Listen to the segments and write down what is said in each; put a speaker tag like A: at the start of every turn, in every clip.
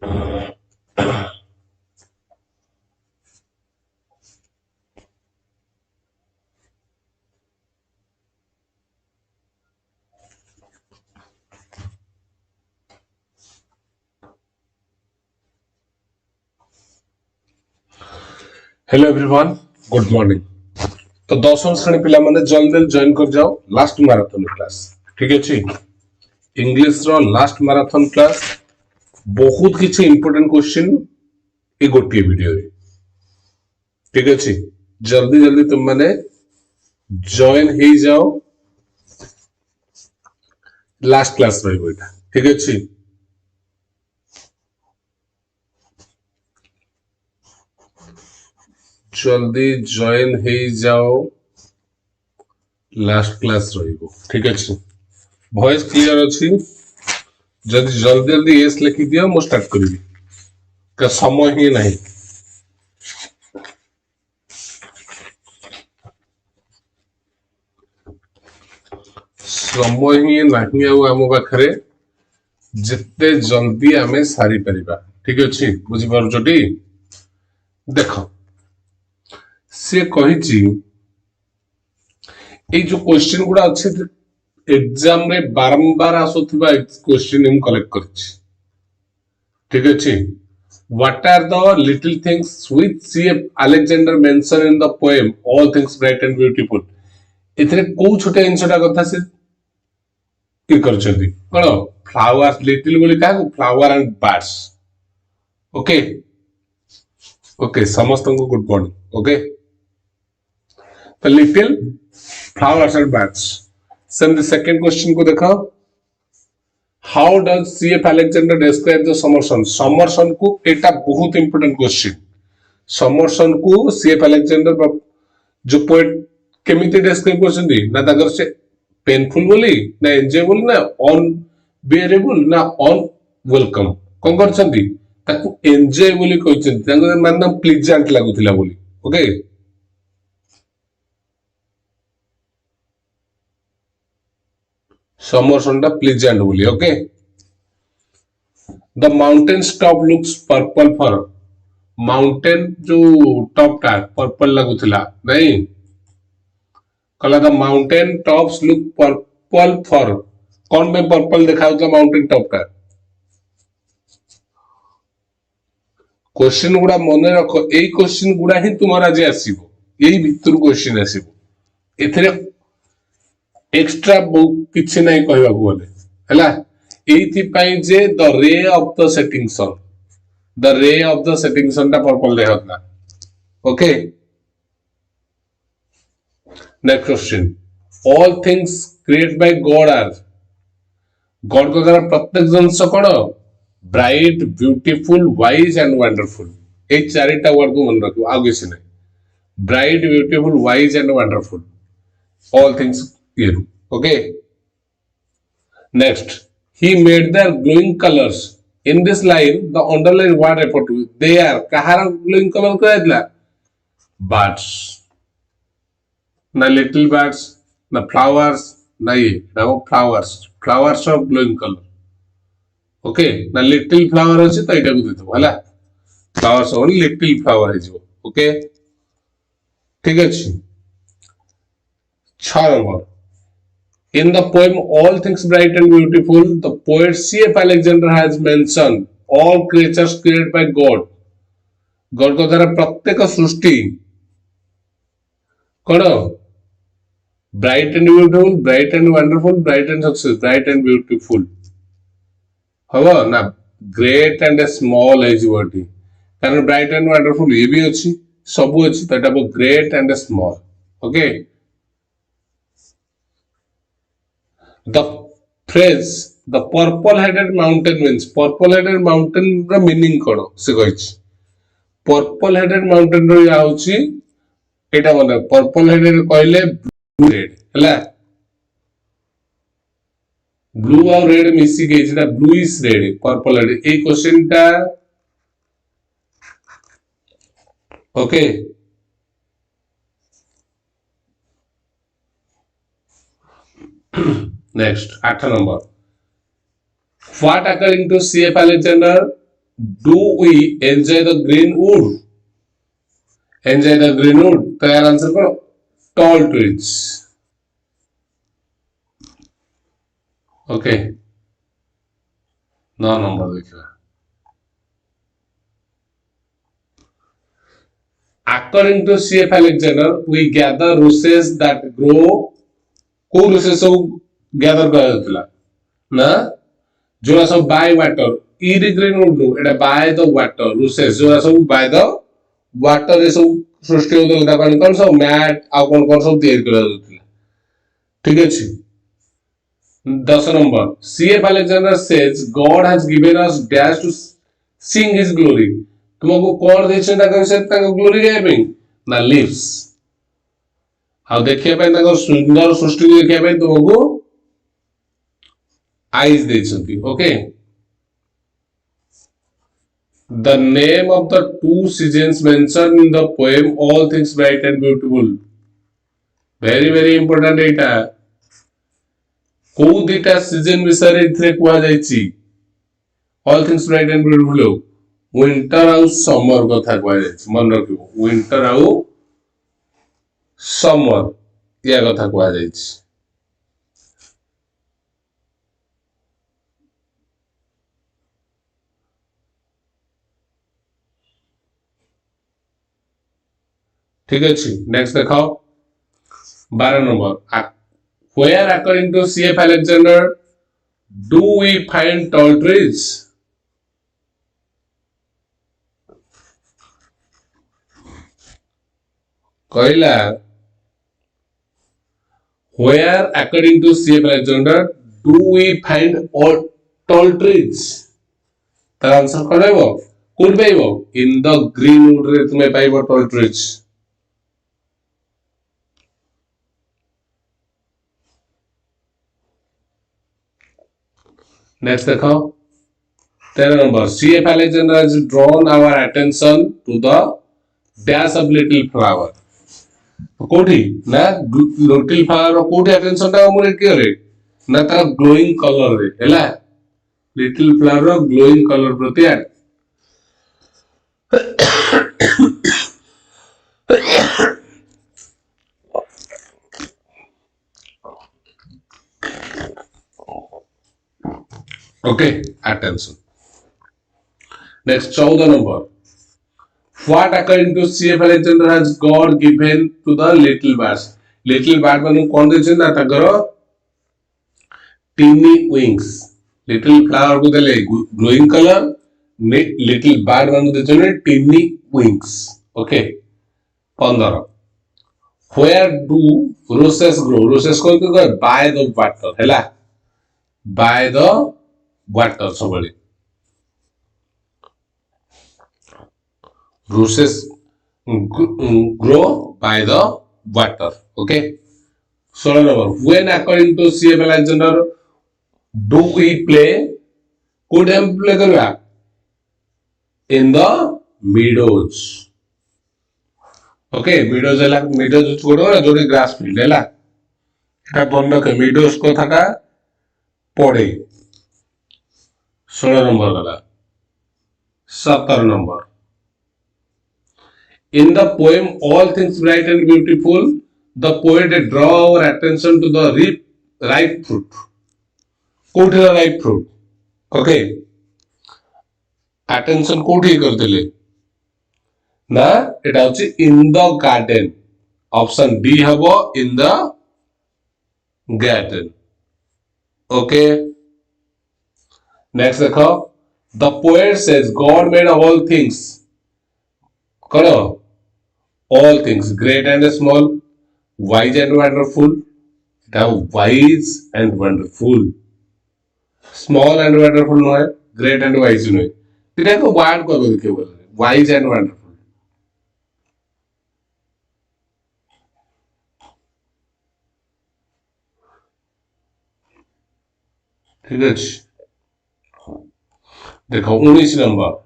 A: Hello everyone, good morning. तो 10वीं श्रेणी पिला माने जल्दी जॉइन कर जाओ लास्ट मैराथन क्लास। ठीक अछि, इंग्लिश रो लास्ट मैराथन क्लास। बहुत किछि इंपोर्टेंट क्वेश्चन ए गोटे वीडियो रे। ठीक अछि, जल्दी जल्दी तुम माने जॉइन हे जाओ, लास्ट क्लास रहइबो एटा। ठीक अछि, जल्दी जॉइन हे जाओ, लास्ट क्लास रहइबो। ठीक अछि, वॉइस क्लियर अछि? जल्दी जल्दी जल्दी यस लिखि दियो, मु स्टार्ट करिवि का समय ही नहीं। समय ही नहीं आम पाखे जिते जल्दी आमे सारी परिबा। ठीक अछि, बुझी पारुछटी? देख से कहिछि ए जो क्वेश्चन गुडा अछि एग्जाम रे बारंबार आसुथिबा क्वेश्चन हम कलेक्ट करछि। ठीक अछि, what are the little things which C.F. Alexander mentioned in the poem all things bright and beautiful? इथरे को छोटे जिनसटा कथा से कि करछथि कोन फ्लावर्स लिटिल बोली का flower and birds. Okay okay, समस्त को गुड मॉर्निंग। ओके, तो little flowers and birds. Same the second question को देखो, how does C.F. Alexander describe the summer sun? Summer sun को एटा बहुत इंपोर्टेंट क्वेश्चन। समर सन को C.F. Alexander जो poet केमिति डिस्क्राइब करछथि ना ताकर से पेनफुल बोली ना एंजॉयबल ना अनबियरेबल ना अनवेलकम कोन करछथि ताकू एंजॉय बोली कहछथि, तांको मतलब प्लीजेंट लागुथिला बोली। ओके, समर सन दा प्लीजेंट बोली। Okay, the mountain top looks purple for, mountain जो टॉप टा पर्पल लागुथिला नहीं कहला the mountain tops look purple for, कौन में पर्पल देखाउतला माउंटेन टॉप टा? क्वेश्चन गुडा मन रख, एई क्वेश्चन गुडा ही तुमार आज आसीबो, एई भितर क्वेश्चन आसीबो। एथरे एक्स्ट्रा बुक किछि नहीं कहबा को बोले हला। एथि पई जे the ray of the setting sun, the ray of the setting sun टा पर्पल देखाउतला। Okay, next question, all things created by God are, God को द्वारा प्रत्येक जिनिस कोन bright beautiful wise and wonderful. ए चारिटा वर्ड को मन रखो, आउ किसी नहीं। Bright beautiful wise and wonderful, all things ये। Okay, next, he made their glowing colors in this line the underline what refer to, they are kahar glowing color कहला birds ना little birds ना flowers ना ये ना flowers, flowers of glowing color। Okay, ना little flower अछि त एटा को देतो हला, फ्लावर्स ओनली लिटिल फ्लावर है जो। ओके, ठीक अछि। 6 number, in the poem all things bright and beautiful the poet C.F. Alexander has mentioned all creatures created by God, God को द्वारा प्रत्येक सृष्टि कोन bright and beautiful, bright and wonderful, bright and success, bright and beautiful हबो ना great and small है जीवटी, कारण bright and wonderful ये भी अछि सब अछि त एटा great and small. Okay, the phrase the purple headed mountain means, purple headed mountain रा मीनिंग कोन से कहिछि, purple headed mountain रो या होछि एटा माने purple headed कहले blue red हला, ब्लू और रेड मिसी के जेटा bluish red purple red a question टा। Okay, next 8 number, what according to C.F. Alexander Do we enjoy the green wood? Enjoy the green wood. तो यार आंसर करो tall trees. Okay. 9 नंबर देखिए. According to C.F. Alexander, we gather rushes that grow. को rushes सब gather कराଯାଉଥିଲା ना जोरा सब by water. Green wood नु एटा by the water. Rushes जोरा सब by the water रे सब सृष्टि होउଥିଲା ताको कोन सब मैट आ कोन सब तैयार कराଯାଉଥିଲା. ठीक अछि. 10 number. C.F. Alexander says God has given us dash to sing His glory. तुमको कौन देछन ताको से ताको ग्लोरी गाय पे ना लिव्स. हाउ देखिए पे ताको सुंदर सृष्टि देखिए पे तुमको आईज देछंती. Okay. The name of the two seasons mentioned in the poem All Things Bright and Beautiful. Very important एटा. को दिटा सीजन विषय रे इथरे कुआ जायछि. All Things Bright and Beautiful. Winter ଆଉ summer କଥା କୁହା ଯାଇଛି. ମନେ ରଖିବ. Winter ଆଉ summer या କଥା କୁହା ଯାଇଛି. ठीक अछि. नेक्स्ट देखाओ 12 number. Where according to C.F. Alexander do we find tall trees? कहला where according to C.F. Alexander do we find all tall trees? तार आंसर कौन है वो? कौन पाइबो? In the green wood रे तुम्हें पाइबो tall trees. Next देखो 13 number. C.F. Alexander has drawn our attention to the dash of little flower. कोठी ना लिटिल फ्लावर कोठी अटेंशन टा मोर के रे ना ता ग्लोइंग कलर रे हैला लिटिल फ्लावर ग्लोइंग कलर प्रति okay attention. Next 14 number. What according to C.F. Alexander has God given to the little birds? Little bird मानु कौन देछन ना ताकर teeny wings. Little flower को देले glowing color. Little bird मानु देछन teeny wings. Okay. 15. Where do roses grow? Roses को तो by the water हैला by the water सबले. Roses grow by the water. Okay. 16 number. When according to C.F. Alexander do we play? Could हम play करवा? In the meadows. Okay. Meadows है ला meadows छोड़ो ना जोड़ी grass field है ला. क्या बंद के meadows को था का पौड़े. 16 number वाला. 17 number. In the poem All Things Bright and Beautiful, the poet draw our attention to the ripe fruit. कोठी रा ripe fruit. Okay. Attention कोठी करते ले. ना इटा होची in the garden. Option D हबो in the garden. Okay. Next देखो. The poet says God made all things. करो. All things great and small, wise and wonderful. Now wise and wonderful. Small and wonderful no है, great and wise no है. इधर को word को देखिए बोल रहे. Wise and wonderful. ठीक है. देखो 19 number.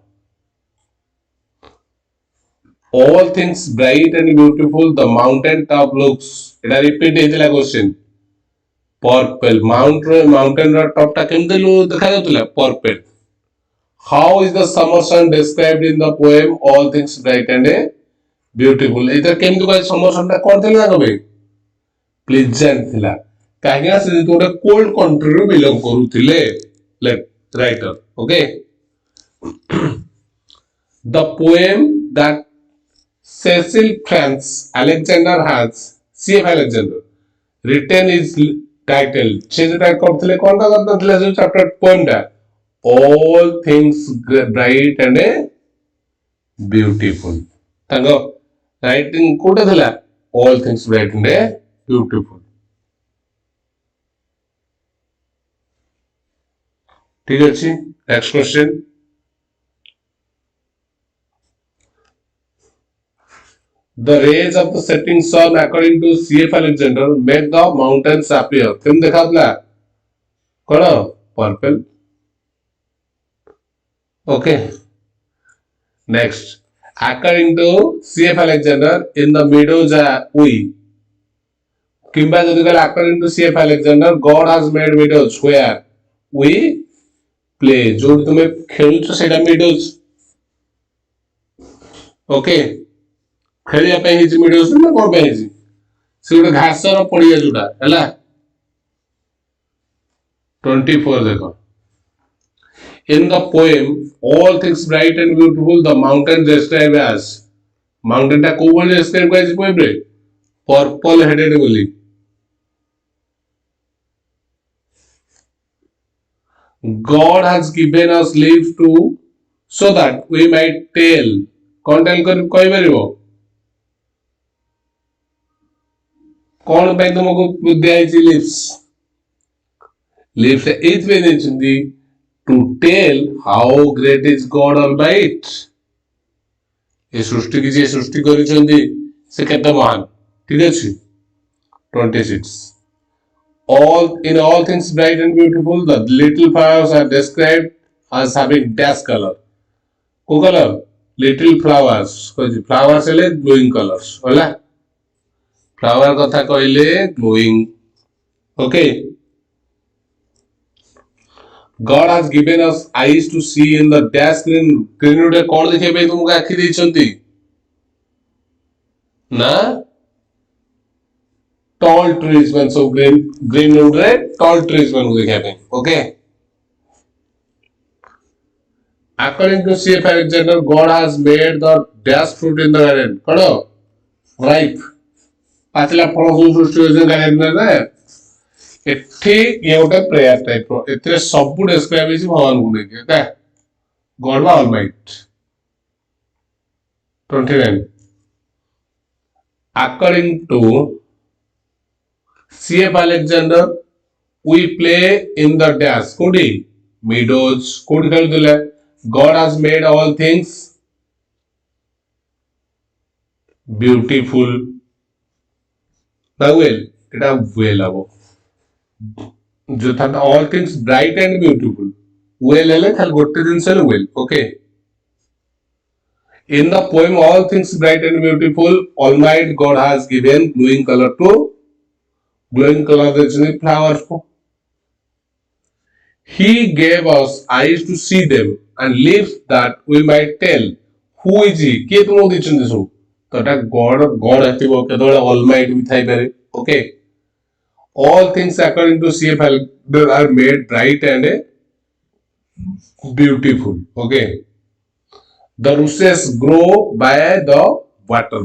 A: All things bright and beautiful, the mountain top looks. It repeat ହେଇଥିଲା question. Purple. Mountain ର top ଟା କେମିତି ଦେଖା ଯାଉଥିଲା? Purple. How is the summer sun described in the poem All Things Bright and Beautiful? ଏଇଟା କେମିତି କହିଲେ summer sun ଟା କଣ ଥିଲା କବେ? Pleasant ଥିଲା। କାହିଁକି ନା ସେ ଗୋଟେ cold country ରୁ belong କରୁଥିଲେ writer, okay? The poem that Cecil France Alexander has C.F. Alexander written is titled ସେ ଯୋଉଟା କରିଥିଲେ କଣଟା କରିଥିଲେ ଯୋଉ chapter poem ଟା All Things Bright and Beautiful ତାଙ୍କ writing କୋଉଟା ଥିଲା All Things Bright and Beautiful ठीक ଅଛି next question The rays of the setting sun according to C.F. Alexander make the mountains appear କେମିତି ଦେଖାଉଥିଲା କଣ purple okay next according to C.F. Alexander in the meadows we किंबा जदि कहले according to C.F. Alexander God has made meadows where we play जो तुमे खेलुछ सेटा meadows okay खेलिया पे his meadows ना कोन पे हिज से गोटे घासर पड़िया जोटा हैला 24 देखो In the poem All Things Bright and Beautiful the mountain described as mountain टा को बोल describe कराइछ poem रे purple headed बोली God has given us leave to so that we might tell कौन टेल कर कहि परिबो कौन पे तुमको बुद्धि आइछि lives एथ वे देछंदी to tell how great is God Almighty ए सृष्टि की जे सृष्टि करिसंदी से केते महान ठीक अछि 26 all things bright and beautiful the little flowers are described as having dash color को color little flowers कोइ flowers हेले glowing colors होला flower कथा कहले glowing okay God has given us eyes to see in the dash green रे कोन देखैबे तुमको आखि दैछंती ना tall trees when so green रे tall trees when देखैबे okay according to C.F. Alexander God has made the dash fruit in the garden कड़ो ripe पाचला फल जो सृष्टि होइछ garden रे एठी ये गोटे प्रेयर टाइप रो एतरे सब डिस्क्राइब होइछ भगवान को लेके का God almighty 29 according to C.F. Alexander we play in the dash कोडी meadows कोडी खेल दिले God has made all things beautiful well এটা well abo जो था all things bright and beautiful well हेले खाली गोटे दिन से well okay in the poem all things bright and beautiful almighty God has given glowing color the flowers को he gave us eyes to see them and lips that we might tell who is he के तुम दिछन सब तोटा God हेतिबो केतोले almighty भी Thai पारे okay all things according to C.F. Alexander are made bright and beautiful okay the rushes grow by the water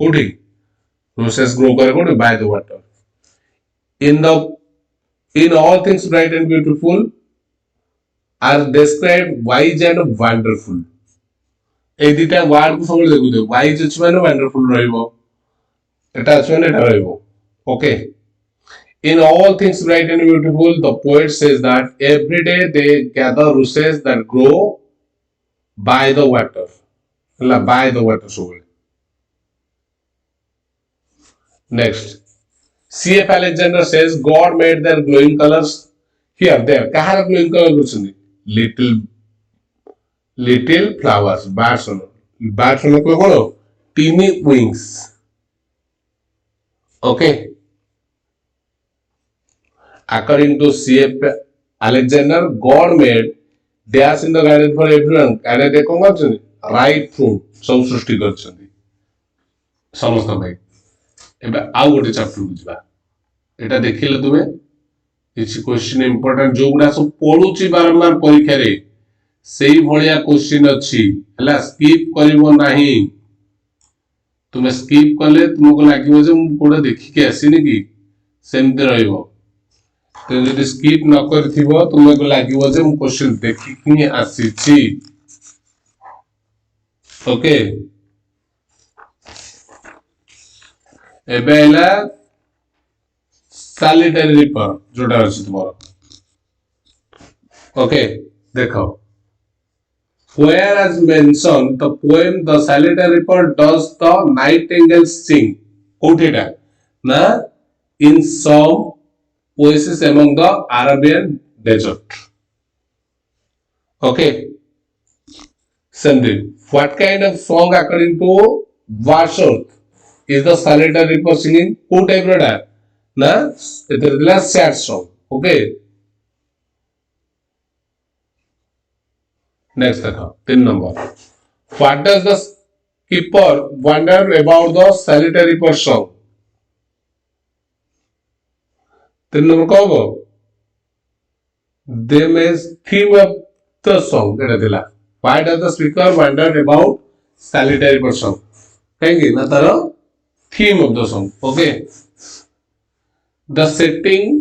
A: कोठी rushes grow करे कोठी by the water in all things bright and beautiful are described wise and wonderful ए दिटा word को सब देखु दे wise अछि माने wonderful रहइबो एटा अछि माने एटा रहइबो okay in all things bright and beautiful the poet says that every day they gather rushes that grow by the water ला by the water so next C.F. Alexander says God made their glowing colors here there kahar glowing color guchindi little flowers birds ko kono teeny wings okay according to C.F. Alexander God made dash in the garden for everyone candidate कौन करछन right fruit सब सृष्टि करछन समस्त भाई एबे आउ गोटे chapter बुझबा एटा देखिले तुमे किछि क्वेश्चन इंपोर्टेंट जो गुडा सब पढुची बारंबार परीक्षा रे सेही भलिया क्वेश्चन अछि हला स्किप करिवो नाही तुमे स्किप कले तुमको लागिवो जे मु कोडा देखि के आसीनी कि सेमते रहइबो तो जदि स्किप न करथिबो तुमको लागिवो जे मु क्वेश्चन देखि कि आसी छी ओके एबेला सैलिटरी रिपर जोटा अछि तुमरो ओके देखो whereas mentioned the poem the solitary reaper does the nightingale sing कोठेटा ना in some oasis among the Arabian desert okay Sandeep what kind of song according to Wordsworth is the solitary reaper singing who type red na it is the sad song okay next देखो 3 number what does the keeper wonder about the solitary person 3 number कहबो they may theme of the song एटा दिला why does the speaker wonder about solitary person कहेंगे ना तारो theme of the song okay the setting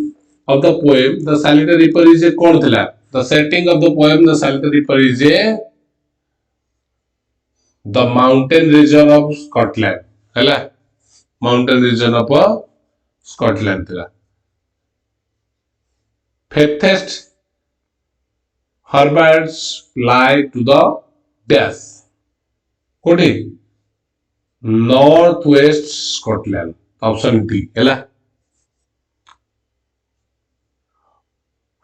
A: of the poem the solitary reaper is a कौन थिला the setting of the poem the solitary reaper is a the mountain region of Scotland हैला mountain region of Scotland थिला farthest Herberts lie to the dash कोठी northwest Scotland option D हैला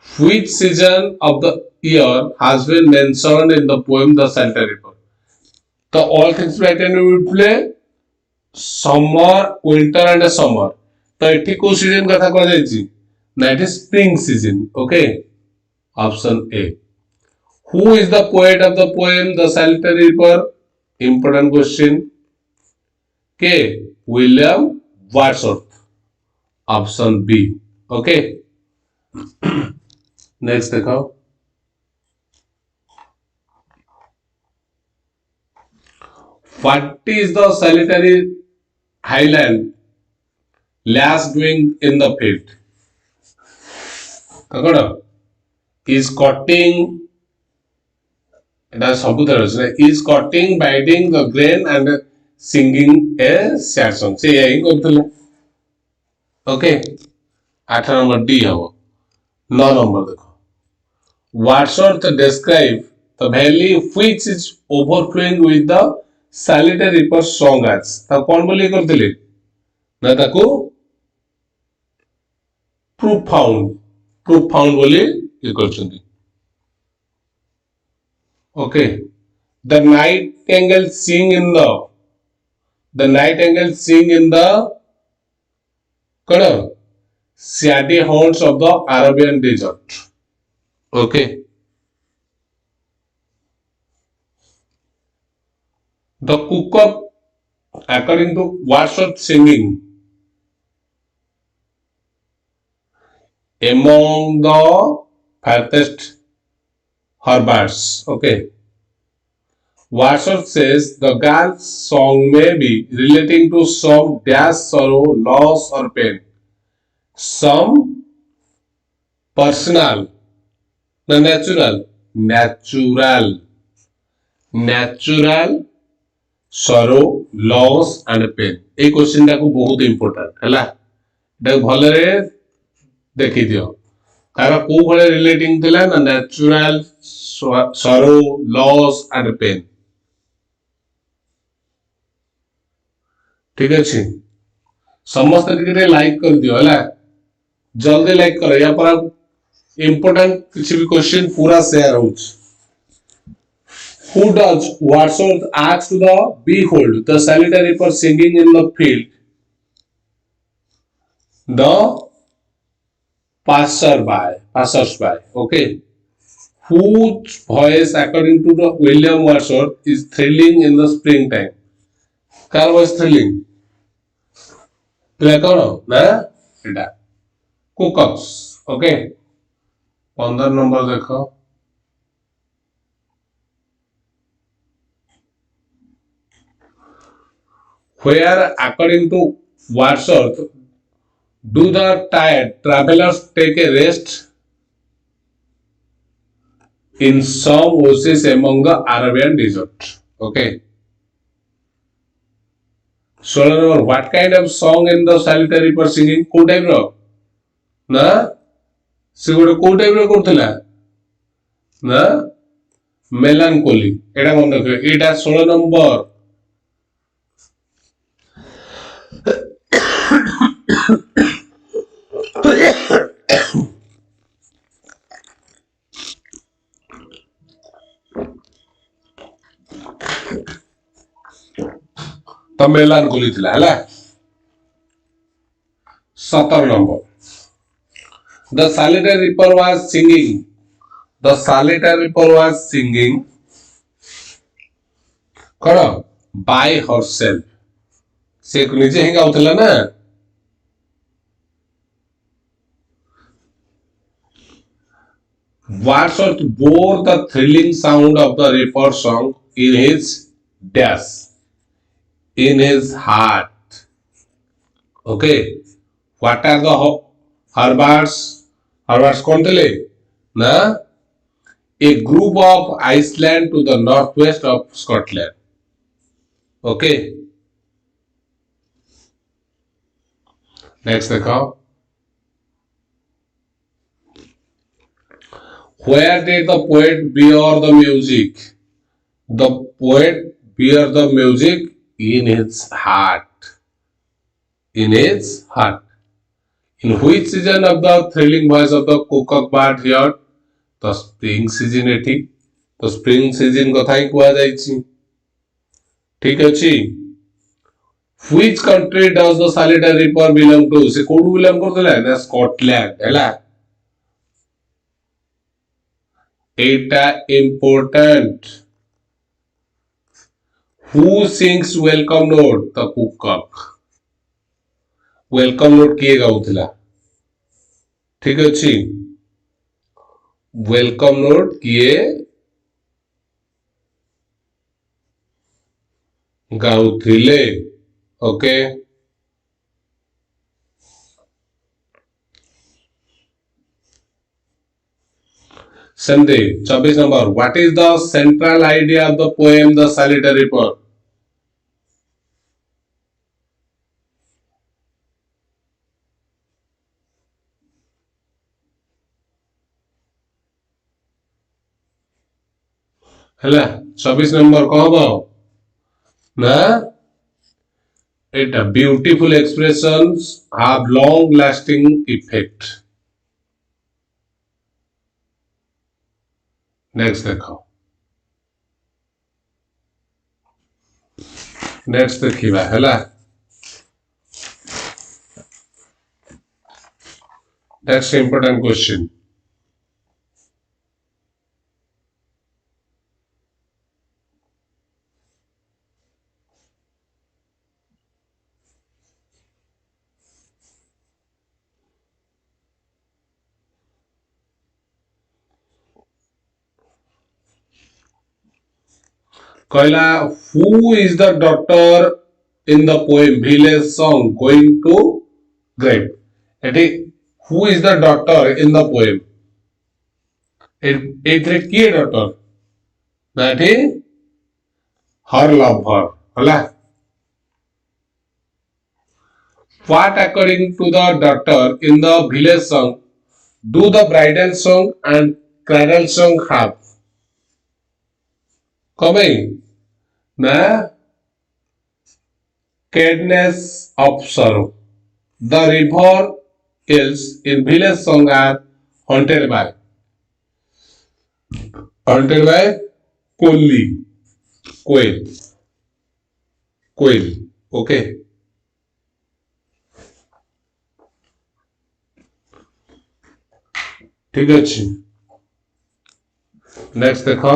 A: which season of the year has been mentioned in the poem the solitary reaper so all things written will play summer winter and summer तो एठी को season कथा कह जाई छी ना it is spring season okay option A who is the poet of the poem the solitary reaper important question K William Wordsworth option B okay next देखो what is the solitary highland lass doing in the field ककड़ is cutting एटा सबुतर अछि is cutting biting the grain and singing a sad song से यही करथले okay 8 number D हबो 9 number देखो Wordsworth describe the valley which is overflowing with the solitary reaper song as ता कोन बोली करथिले ना ताको profound बोली ये करछंती okay the nightingale sing in the कण shady haunts of the Arabian desert okay the cuckoo according to Wordsworth singing among the farthest Herberts okay Wordsworth says the girl's song may be relating to some dash sorrow loss or pain some personal ना natural sorrow loss and pain A question टाको बहुत important हैला एटा भले रे देखि दियो तारा को भले रिलेटिंग थिला ना natural sorrow loss and pain ठीक अछि समस्त टिके लाइक कर दियो हैला जल्दी लाइक करो या पर important किसी भी क्वेश्चन पूरा share होउछ who does Wordsworth ask the behold the solitary reaper singing in the field the passersby okay Whose voice, according to the William Wordsworth, is thrilling in the springtime? Car voice thrilling? ପିଲା କଣ ନା ଏଟା କୁକକ୍ସ। Okay 15 number ଦେଖ। Where, according to Wordsworth, do the tired travelers take a rest? In some oases among the Arabian desert. Okay. 16 number, what kind of song in the solitary for singing? କୋଉ type ର ନା ସେ ଗୋଟେ କୋଉ type ର କରୁଥିଲା ନା ମେଲାନକୋଲି। ଏଟା ମନେ ରଖିବେ, ଏଇଟା 16 ନମ୍ବର। ତ ମେଲାନକୋଲି ଥିଲା ହେଲା। 17 number, the solitary reaper was singing, the solitary reaper was singing କଣ by herself, ସେ ନିଜେ ହିଁ ଗାଉଥିଲା ନା। Wordsworth bore the thrilling sound of the reaper song in his dash, in his heart. Okay, what are the Harvards? Harvards कौन थे ना a group of Iceland to the northwest of Scotland. Okay, next देखो, where did the poet bear the music? The poet bear the music in his heart, in his heart. In which season of the thrilling voice of the cock bird heard? The spring season एठी, तो spring season कथा ही कुआ जाइछि। ठीक अछि। Which country does the solitary reaper belong to? से कोडू belong करथले ना स्कॉटलैंड हैला। एटा important. Who sings welcome note? The cook। welcome note किए गाउथला? ठीक अछि। वेलकम नोट किए गाउथिले। ओके, संदे 24 number, what is the central idea of the poem the solitary reaper? हैला 24 नंबर कह हबो ना एटा beautiful expressions have long lasting effect. Next देखो, नेक्स्ट देखिबा हैला। नेक्स्ट इंपोर्टेंट क्वेश्चन, कहला who is the doctor in the poem village song going to grave? एठी who is the doctor in the poem? एथरे किए डॉक्टर ना एठी her lover होला। What, according to the doctor in the village song, do the bridal song and cradle song have? कमें ना cadence of sorrow. The river hills in village song are haunted by कोल्ली koel koel. Okay, ठीक अच्छे। Next देखो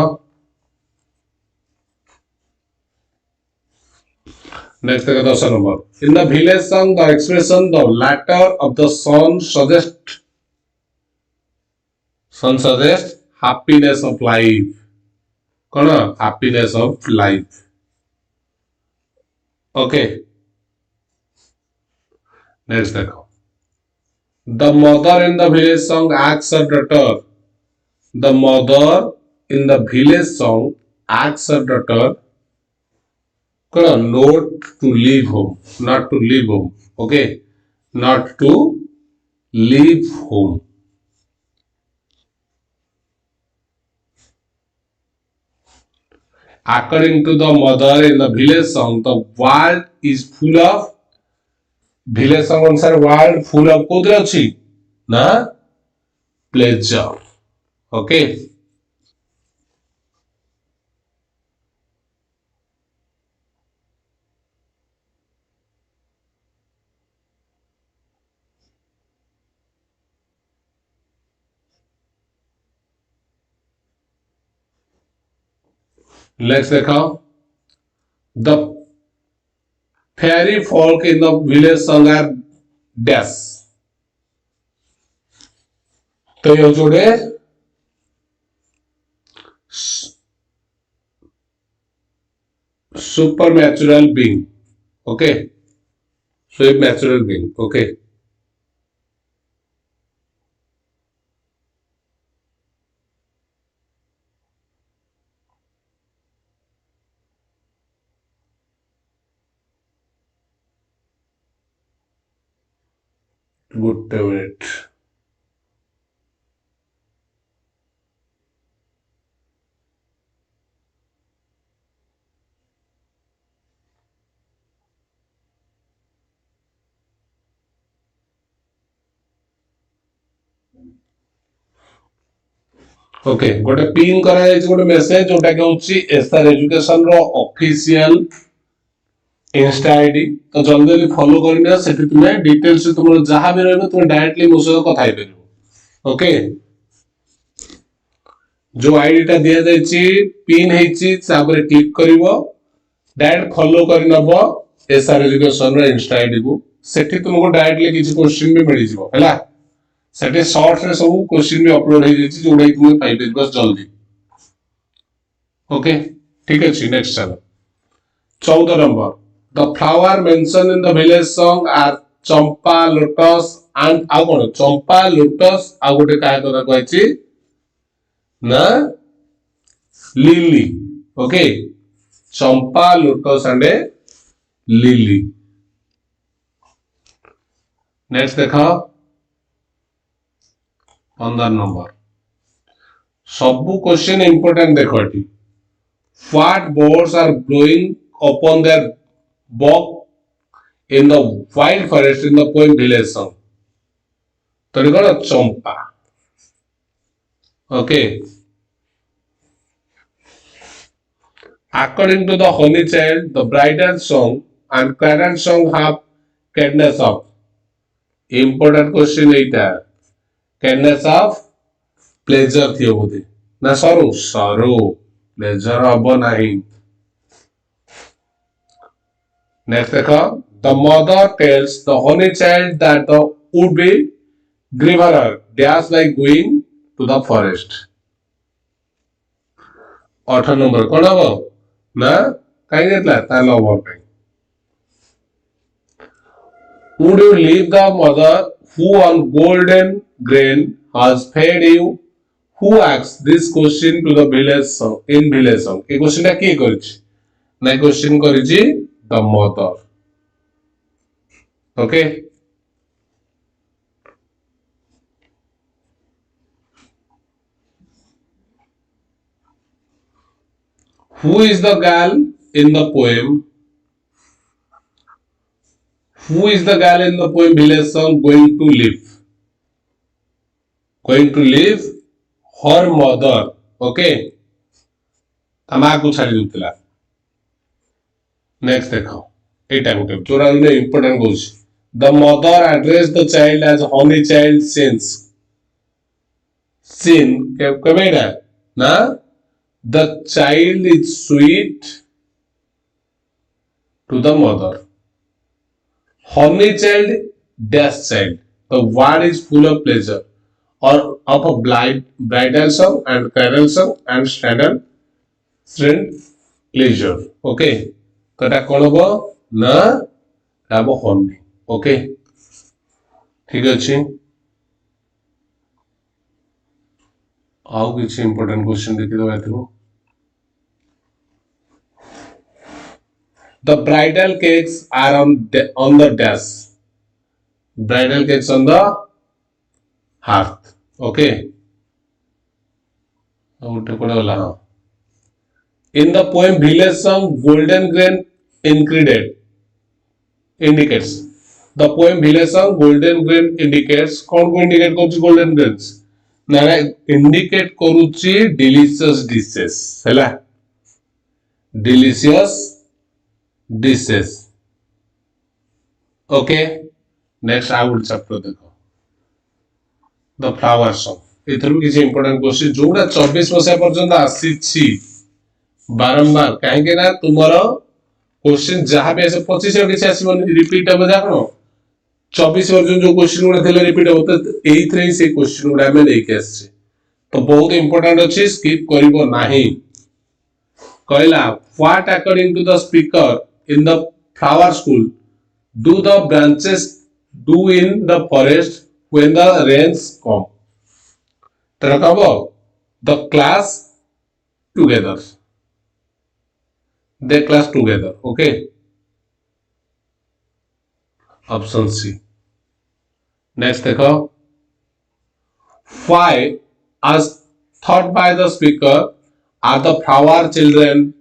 A: next देखो 10 number in the village song the expression the latter of the song suggest happiness of life कौन happiness of life okay next देखो the mother in the village song asks her daughter the mother in the village song asks her daughter not to leave home not to leave home okay not to leave home according to the mother in the village song the world is full of village song अनुसार world full of Kodre अच्छी ना pleasure okay let's देखो the fairy folk in the village song are dash तो ये जोड़े supernatural being okay supernatural being okay good minute okay गोटे pin करा जायछि गोटे मेसेज जोटा के होछि एसआर एजुकेशन रो ऑफिशियल इंस्टा आईडी तो जल्दी जल्दी फॉलो करनिया सेठी तुमे डिटेल्स तुम जहां भी रहबे तुम डायरेक्टली मो सह कथा हेबे ओके जो आईडी टा दिया जायछि पिन हेछि साबरे क्लिक करिवो डायरेक्ट फॉलो करि नबो एसआर एजुकेशन रो इंस्टा आईडी को सेठी तुमको डायरेक्टली किछि क्वेश्चन भी मिलि जिवो हैला सेठी शॉर्ट रे सब क्वेश्चन भी अपलोड हे जेछि जोडै तुम पाइ पे बस जल्दी ओके ठीक अछि नेक्स्ट चलो 14 number the flower mentioned in the village song are champa lotus and ଆଉ କଣ ଚମ୍ପା lotus ଆଉ ଗୋଟେ କାହା କଥା କହିଛି ନା lily okay champa lotus and lily next देखो 15 नंबर सबु क्वेश्चन इंपोर्टेंट देखो एटी what birds are blowing upon their walk in the wild forest in the poem village song तो देखो चंपा okay according to the honey child the bridal song and current song have cadence of important question Etah cadence of pleasure थियो बोधे ना सरो सरो pleasure हबो नहीं next देखो the mother tells the honey child that the would be grievous dash like going to the forest 18 number कौन हबो ना काई देतला ता लवर पे would you leave the mother who on golden grain has fed you who asks this question to the village song in village song A question टा के करछि ना क्वेश्चन करछि the mother okay who is the girl in the poem who is the girl in the poem village song going to leave her mother okay तमा को छाड़ी दुतला next देखो एटा गुटे जोरा ने इंपोर्टेंट गोस the mother address the child as honey child since सिन केबेडा ना The child is sweet to the mother. Honey child, dash child. The word is full of pleasure, or of a bridal song and carol song and standard friend pleasure. Okay. तो এটা कौन होगा ना हम honey. Okay. ठीक ଅଛି. ଆଉ କିଛି important question ଦେଖିଦେବା ଏଥିରୁ. The bridal cakes are on the dash. Bridal cakes on the hearth. Okay. In the poem village song, golden grain indicates. The poem village song, golden grain indicates. कौन को indicate करूची golden grains? ना indicate करूची delicious dishes. हैला. Delicious dishes. Okay. Next I will chapter देखो. The flower song. इधर भी किसी important question जोड़ा 24 मसीहा पर्यंत आसीची बारंबार कहीं ना तुम्हारा क्वेश्चन जहाँ भी ऐसे 25 किसी आसबनी रिपीट हम जान 24 वर्जन जो क्वेश्चन गुड़ा थे रिपीट हम तो एथरे ही से क्वेश्चन गुड़ा हमें लेके आसे तो बहुत इंपोर्टेंट अच्छी स्किप करिबो नहीं कहला what according to the speaker in the flower school do the branches do in the forest when the rains come तो कहो the class together they class together. Okay. Option C. Next देखो. Why, as thought by the speaker, are the flower children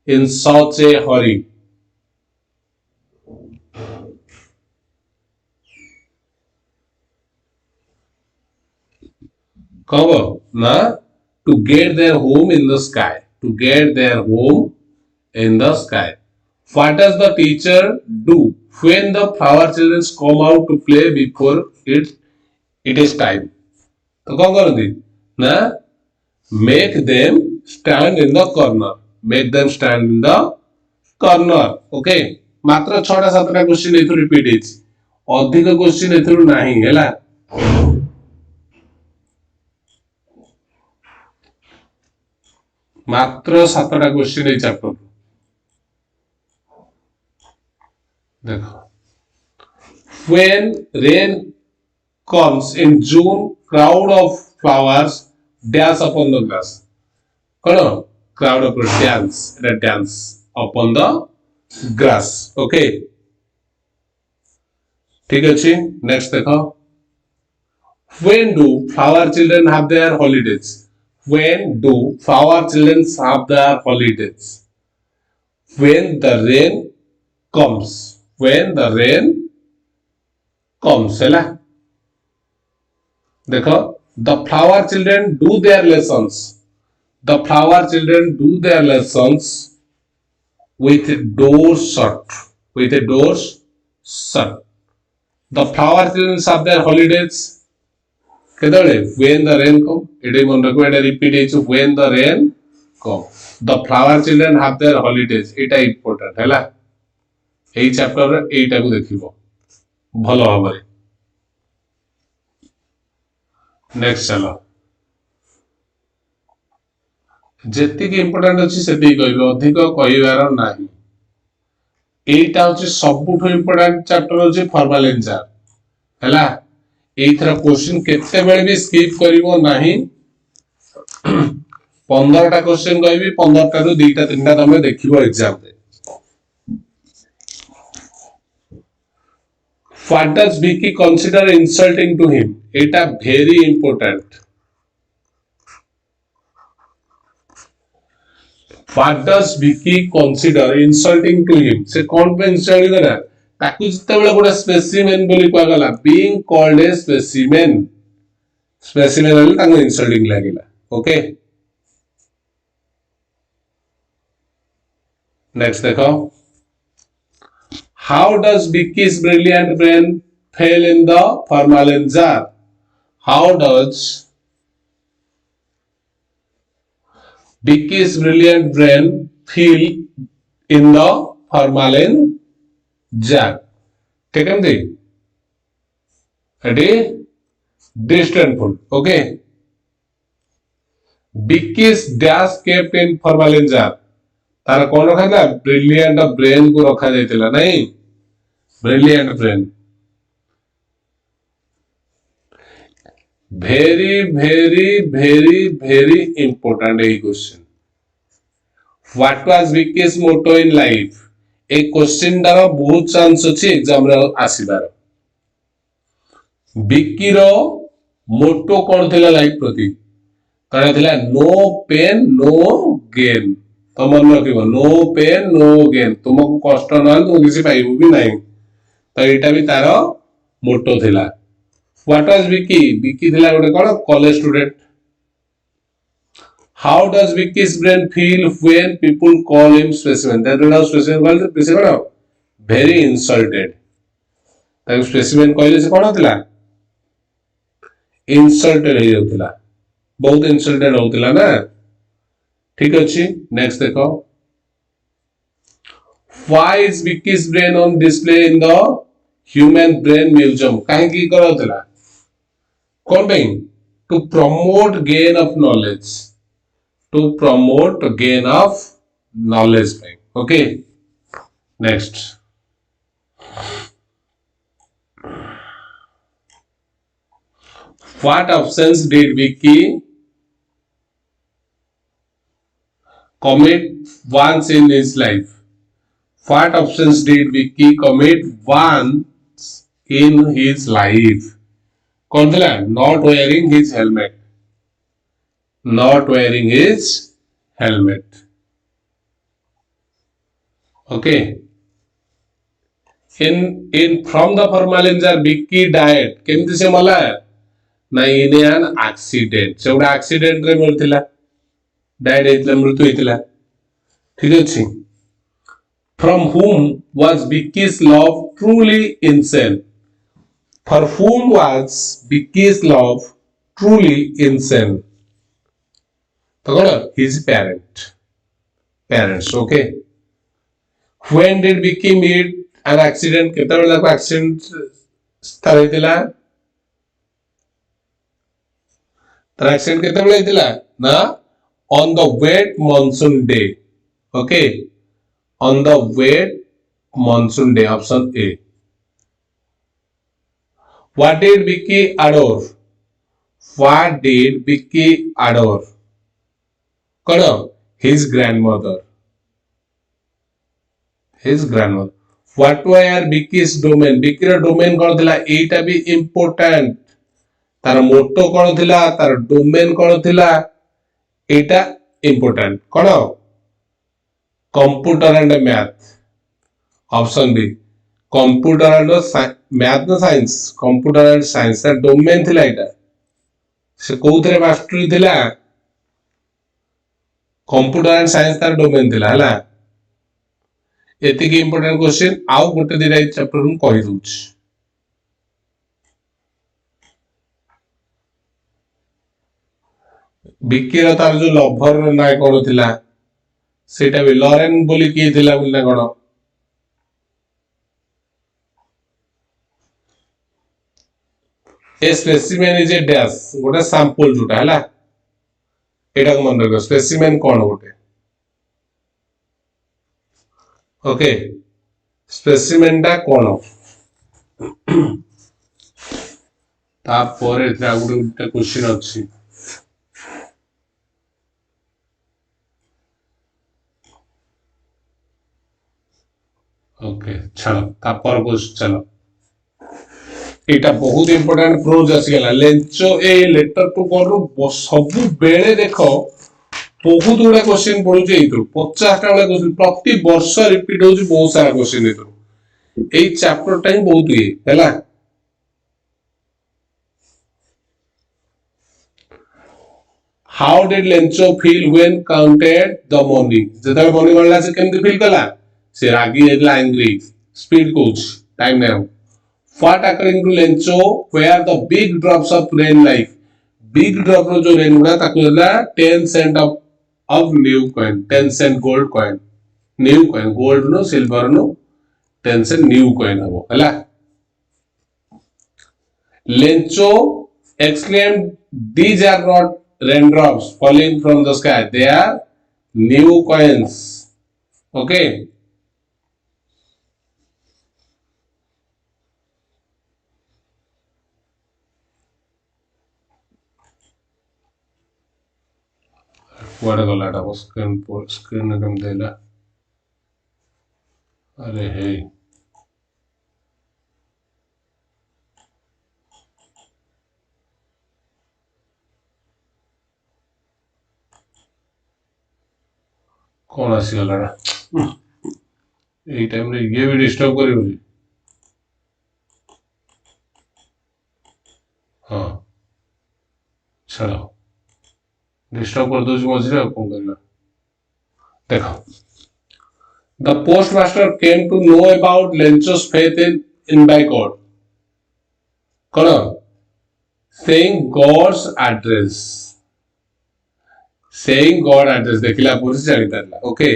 A: in such a hurry? Cover na to get their home in the sky. To get their home in the sky. What does the teacher do when the flower children come out to play before it is time? तो कौन करती ना make them stand in the corner. Make them stand in the corner. Okay. मात्र 6-7 question एथु repeat हेछि अधिक question एथु नाही हैला मात्र 7 question ए chapter देखो when rain comes in June crowd of flowers dance upon the grass कौन crowd of dance upon the grass okay ठीक अच्छी next देखो when do flower children have their holidays when do flower children have their holidays when the rain comes when the rain comes है ना देखो the flower children do their lessons the flower children do their lessons with doors shut the flower children have their holidays केतले when the rain come एडे मन रखो एडे repeat हेछु when the rain come the flower children have their holidays Etah important हैला एई chapter रे एटा को देखिबो भलो भाबरे next चलो जेति के important अछि सेति कहबो अधिक कहिवार नाही एटा होछि सबुठो इंपोर्टेंट चैप्टर होछि फॉर्मालिन जार हैला एथरा क्वेश्चन केते बेले भी स्किप करिवो नाही 15 टा क्वेश्चन कहबी 15 टा रु 2 टा 3 टा तमे देखिबो एग्जाम रे What does Vicky consider insulting to him? Eta very important. What does Vicky consider insulting to him? से कौन पे इंसल्ट करा? ताकि जितने बड़ा बड़ा specimen बोली क्या गला? Being called a specimen. Specimen वाले ताकि insulting लगेला. Okay? Next देखो. How does Vicky's brilliant brain fail in the formalin jar? How does Vicky's brilliant brain fell in the formalin jar. ठीक है जी? Ready? Distant food. Okay. Vicky's dash kept in formalin jar. तार कौन रखा था? Brilliant brain को रखा जाइतिला नहीं? Brilliant brain. Very important a question. What was Vicky's motto in life? A question Dara बहुत चांस अच्छी एग्जाम रे आसीबार. Vicky रो मोटो कौन थिला लाइफ प्रति? कौन थिला no pain no gain. तो मन रखिबो no pain no gain. तुमको कष्ट ना तुम किसी पाइबो भी नहीं. तो एटा भी तारो मोटो थिला. What was Vicky? Vicky थिला गोटे कौन college student. How does Vicky's brain feel when people call him specimen? That is how specimen called the specimen. Very insulted. ताकि specimen कहले से कौन थिला? Insulted ही होतिला. बहुत insulted होतिला ना. ठीक अच्छी. Next देखो. Why is Vicky's brain on display in the Human Brain Museum? कहीं की करो थिला? कौन भाई? To promote gain of knowledge. To promote gain of knowledge. Okay. Next. What offense did Vicky commit once in his life? What offense did Vicky commit once in his life? कौन था? Not wearing his helmet. Not wearing his helmet. Okay. In from the formalin jar, Vicky died. केमती से मला है? ना in an accident. से उड़ा accident रे मरतिला. Died इतला मृत्यु इतला. ठीक है ची. From whom was Vicky's love truly insane? For whom was Vicky's love truly insane? His parents. Okay. When did Vicky meet an accident? कितना बड़ा accident था इतला? तर accident कितना बड़ा इतला? ना on the wet monsoon day. Okay. On the wet monsoon day. Option A. What did Vicky adore? What did Vicky adore? कौन? His grandmother. His grandmother. What were Vicky's domain? Vicky row domain कौन थिला? एटा भी important. तार मोटो कौन थिला? तार domain कौन थिला? एटा important. कौन? Computer and math. Option B. Computer and math no science. Computer and science. तार domain थिला एटा. से कोउथरे मास्टरी थिला? कंप्यूटर एंड साइंस तार डोमेन थिला हला. एतिकी इंपोर्टेंट क्वेश्चन आउ गोटे दिरा इ चैप्टर हम कहि दूछ. विकी रो तार जो लवर नाय कोन थिला सेटा भी लॉरेन बोली की थिला बोली ना कोन. ए स्पेसिमेन इज ए डैश गोटे सैंपल जोटा हला. एटा को मन रखो. स्पेसिमेन कौन गोटे? ओके. स्पेसिमेन टा कौन? तापर एटा गुटे क्वेश्चन अछि. ओके चलो तापर क्वेश्चन चलो. एटा बहुत इंपोर्टेंट प्रोज आसी गेला. लेंचो ए लेटर टू करू सब बेले देखो बहुत गुड़ा क्वेश्चन पड़ुचे एथु 50 टा वाला क्वेश्चन प्रति वर्ष रिपीट होउची. बहुत सारा क्वेश्चन एथु ए चैप्टर टा ही बहुत ही हैला. How did Lencho feel when counted the money? जता मनी वाला से केमती फील कला? से रागी एला angry. Speed coach time now. What according to Lencho where the big drops of rain like? Big drop रो जो rain गुड़ा ताकु देला 10 cent of new coin 10 cent gold coin new coin gold no silver no 10 cent new coin habo hela Lencho exclaimed these are not raindrops falling from the sky they are new coins okay କୁଆଡେ ଗଲା ଏଟା screen କେମିତି ହେଲା ଆରେ ହେଇ କଣ ଆସିଗଲା ଏଟା ଏଇ ଟାଇମରେ ଇଏ ବି ଡିଷ୍ଟର୍ବ କରିବ ଯେ ହଁ ଛାଡ଼ ଡିଷ୍ଟର୍ବ କରିଦଉଛି ମଝିରେ ଆଉ କଣ କରିବା ଦେଖ The postmaster came to know about Lencho's faith in by God. କଣ saying God's address saying God address ଦେଖିଲା ପରେ ସେ ଜାଣିପାରିଲା ଓକେ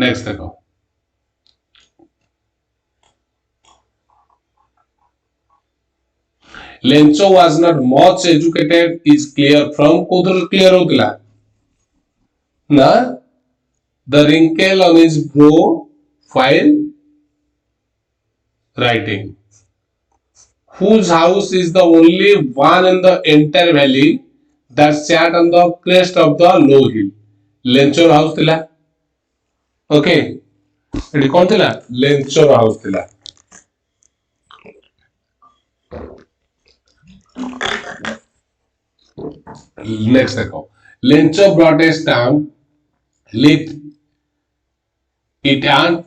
A: ନେକ୍ସଟ ଦେଖ Lencho was not much educated is clear from କୋଉଥିରୁ clear ହଉଥିଲା ନା the wrinkle on his brow while writing whose house is the only one in the entire valley that sat on the crest of the low hill Lencho house thila okay ଏଠି କଣ ଥିଲା Lencho house ଥିଲା next देखो Lencho brought a stamp lit it and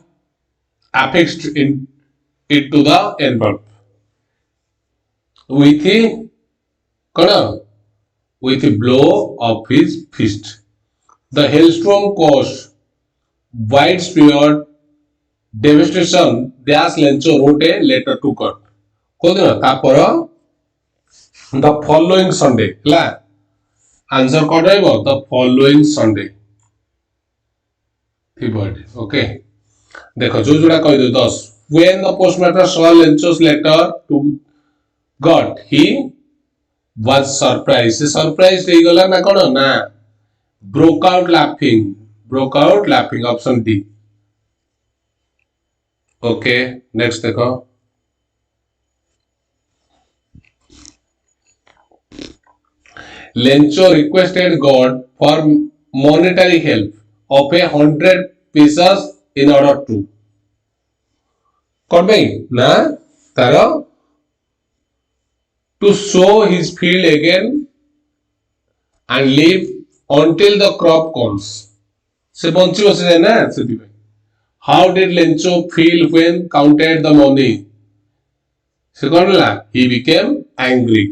A: affixed it to the envelope with a with a blow of his fist the hailstorm caused widespread devastation dash Lencho wrote a letter to God କୋଉଦିନ ତାପର the following Sunday ହେଲା answer କଣ ରହିବ the following Sunday ଥିବ ଏଠି okay ଦେଖ ଯୋଉ ଯୋଉଟା କହିଦଉ 10 when the postmaster saw Lencho's letter to God he was surprised ସେ surprised ହେଇଗଲା ନା କଣ ନା broke out laughing option D okay next देखो Lencho requested God for monetary help of 100 pieces in order to कौन भाई ना तारो to sow his field again and live until the crop comes से बंची बसे जाए ना से दिवे how did Lencho feel when counted the money से कौन ला he became angry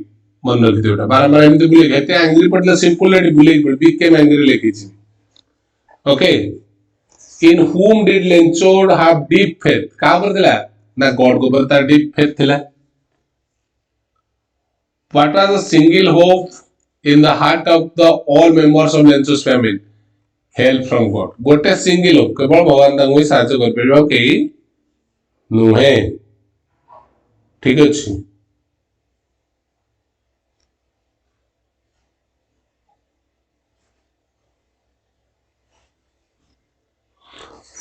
A: मन रखते बेटा बारंबार एमती बुले कहते हैं एंग्री पड़ला सिंपल लेडी बुले पड़ became angry लेके जी okay in whom did Lencho have deep faith का कर दिला ना गॉड को पर तार deep faith थिला what was the single hope in the heart of the all members of Lencho's family help from God गोटे single hope केवल भगवान तांगो ही साहाଯ୍ୟ कर परिबा के नुहे ठीक अछि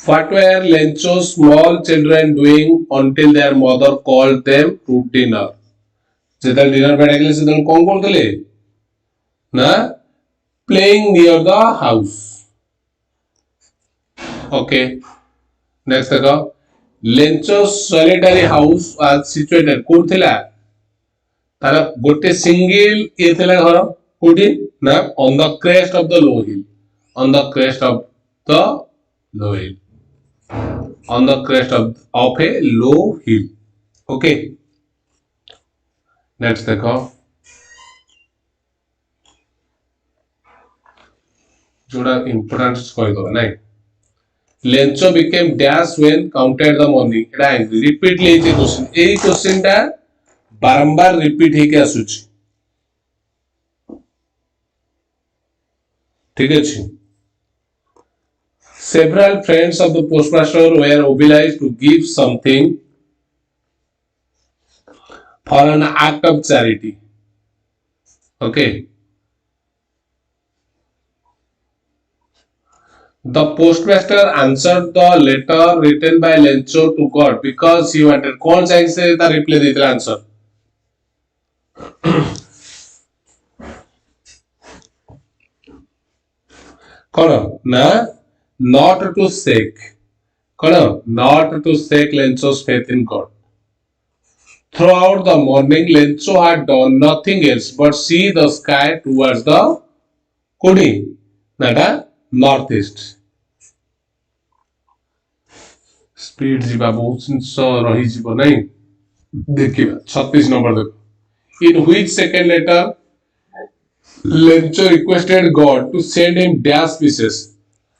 A: What were Lencho's small children doing until their mother called them to dinner? जेतल dinner पे डाले सेतल कौन कौन थे ना playing near the house. Okay. Next देखो Lencho's solitary house was situated code थिला तारा गोटे सिंगल ये थिला घर कोडी ना on the crest of the low hill on the crest of the low hill on the crest of a low hill okay next देखो जोड़ा important कोई दो नहीं Lencho became dash when counted the money Etah repeat ले जे question एई question टा बारंबार repeat हे के आसुची ठीक अछि. Several friends of the postmaster were obliged to give something for an act of charity. Okay. The postmaster answered the letter written by Lencho to God because he wanted. कौन चाहिए से ता reply देते answer. कौन ना not to shake. कौन not to shake Lencho's faith in God. Throughout the morning, Lencho had done nothing else but see the sky towards the Kudi, that northeast. Speed जीवा बहुत जिनस रही जीव नहीं देखिए 36 नंबर देखो in which second letter Lencho requested God to send him dash pieces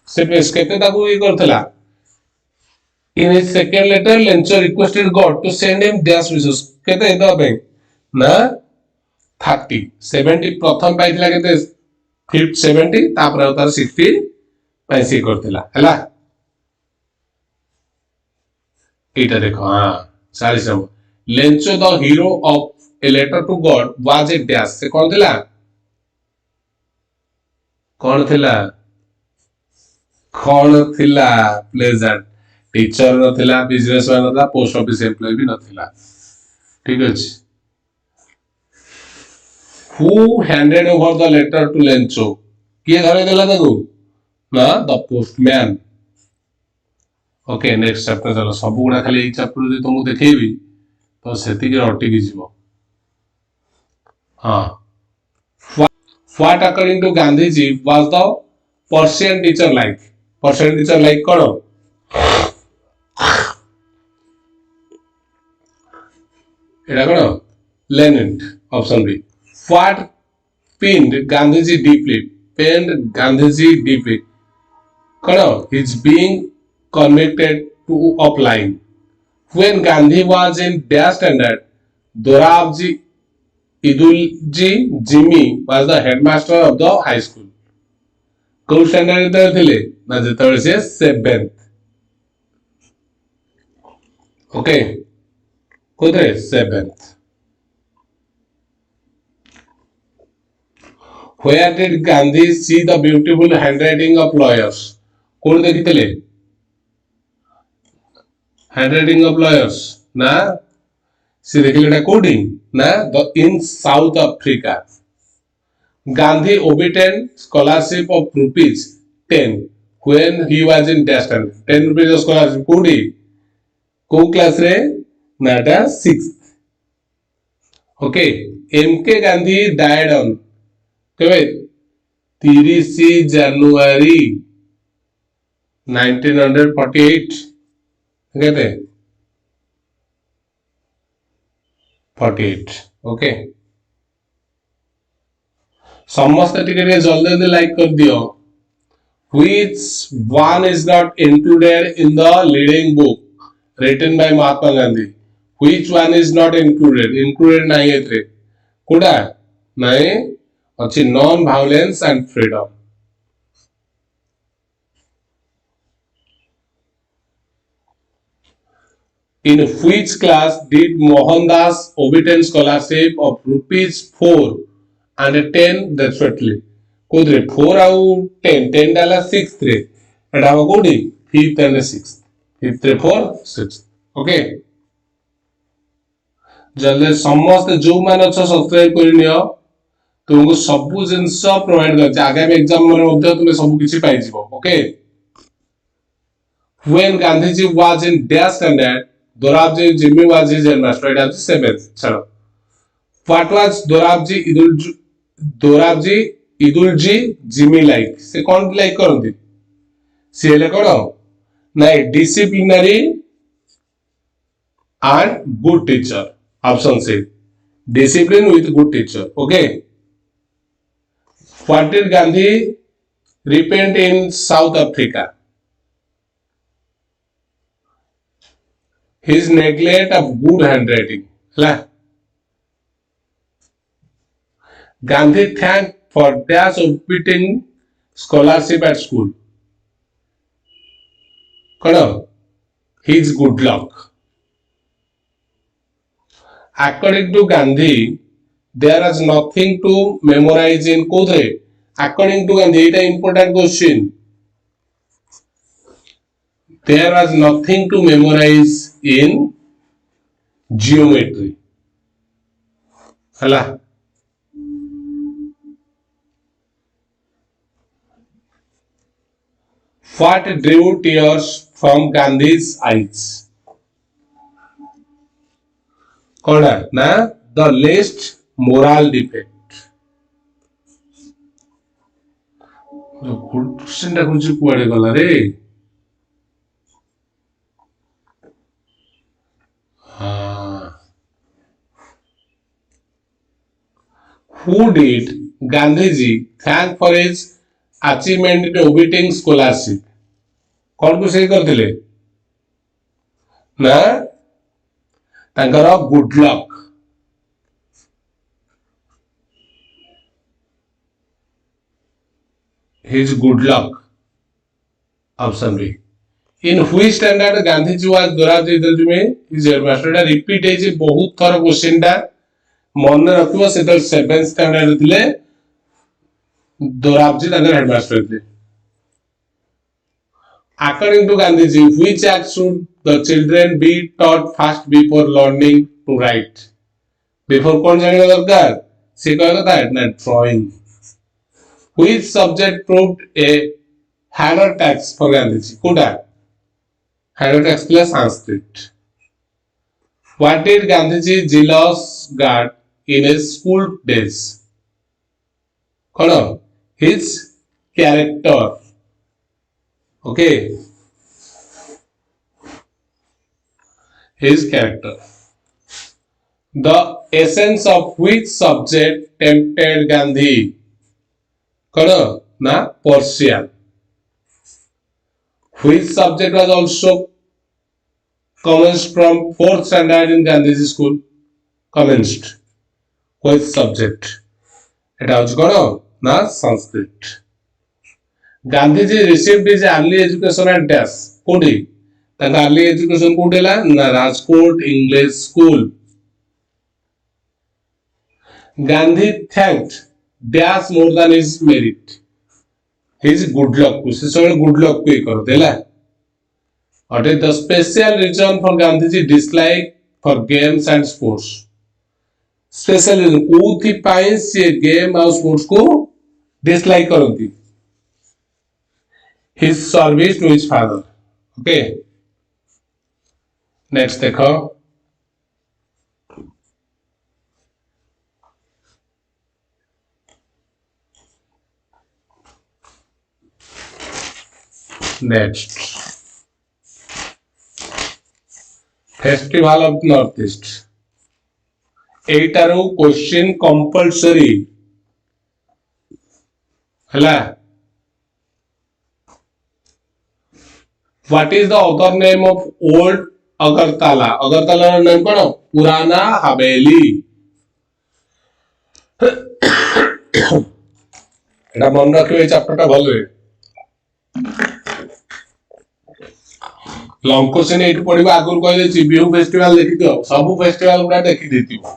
A: से पेश कहते ताकू ये करथला in his second letter Lencho requested God to send him dash pieces कहते एदा पे ना 30 70 प्रथम पाइथिला कहते 5th 70 तापर तार 60 पैसे करथला हला एटा देखो हां 40 number Lencho the hero of a letter to God was a dash से कौन थिला प्लेजेंट टीचर न थिला बिजनेसमैन न था पोस्ट ऑफिस एम्प्लॉय भी न थिला ठीक अछि who handed over the letter to Lencho किए धरे देला ताकू ना the postman okay next chapter चलो सब गुडा खाली एक चैप्टर जे तुमको देखेबी तो सेति के अटकी जीवो हां what according to Gandhi ji was the Persian teacher like करो एटा करो लेनिन option B what pinned Gandhiji deeply करो his being connected to offline. When Gandhi was in dash standard, Dorabji Idulji Jimmy was the headmaster of the high school. Cool standard इधर थिले ना जितना से 7th. Okay. कुदरे 7th. Where did Gandhi see the beautiful handwriting of lawyers? कौन देखी थिले? handwriting of lawyers na see देखिले coding na the in South Africa Gandhi obtained scholarship of rupees 10 when he was in dash 10 rupees scholarship कोडी को class रे na da 6th okay MK Gandhi died on केबे 30 January 1948 कहते 48 okay समस्त टिके जल्दी जल्दी लाइक कर दियो which one is not included in the leading book written by Mahatma Gandhi which one is not included नहीं एथरे कोडा नहीं अच्छी non violence and freedom In which class did Mohandas obtain scholarship of rupees 4 and 10 respectively? Kodre 4 out 10 डाला 6th रे एटा हो कोडी 5th and 6th 5th रे 4 6th okay जल्दी समस्त जो माने अच्छा सब्सक्राइब करि नियो तुमको सब जिंस प्रोवाइड कर आगामी एग्जाम माने मध्ये तुमे सब किछि पाइ जिवो okay When Gandhiji was in dash standard Dorabji Jimmy was his headmaster. It was 7th. Chalo. What was Dorabji Idulji Jimmy like? से कौन like करती? से ले करो नहीं disciplinary and good teacher. Option C. Discipline with good teacher. Okay. What did Gandhi repent in South Africa? His neglect of good handwriting. Gandhi thanked for dash obtaining scholarship at school. His good luck. According to Gandhi, there is nothing to memorize in Kodre. According to Gandhi, it is an important question. There was nothing to memorize in geometry. Hala. What drew tears from Gandhi's eyes? The least moral defect. Question kuade gala re. Who did Gandhiji thank for his achievement in obtaining scholarship? कौन को सही करथिले ना तांकर good luck his good luck option B. In which standard Gandhiji was Dorabji में his headmaster टा repeat है जे बहुत थर क्वेश्चन टा मन रखिबो सेतल 7th स्टैंडर्ड थिले दोराबजी तांकर हेडमास्टर थे. According to Gandhiji, which act should the children be taught first before learning to write? Before कौन जाने दरकार से कहेगा था ना drawing. Which subject proved a harder task for Gandhiji? Kota harder task के लिए Sanskrit. What did Gandhiji jealous guard in his school days? कौन his character. Okay, his character. The essence of which subject tempted Gandhi? Persian. Which subject was also commenced from 4th standard in Gandhi's school? Commenced. Which subject? It was Sanskrit. Gandhiji received his early education at Dash. Kodi. Tanga early education kodela na Rajkot English School. Gandhi thanked Dash more than his merit. His good luck. उसे सब good luck पे कर देला. और the special reason for Gandhiji dislike for games and sports. Special reason कोथी पाइन से game और sports को dislike करती. His service to his father. Okay. Next देखो. Next. Festival of Northeast. 8 question compulsory. Hala. What is the other name of old Agartala? Agartala name कौन? पुराना हवेली. एटा मन रखियो ए चैप्टर टा भलो है. लॉन्ग क्वेश्चन एट पढिबो आगुर कहि देछि बिहू फेस्टिवल देखि दियो. सब फेस्टिवल गुडा देखि देतिबो.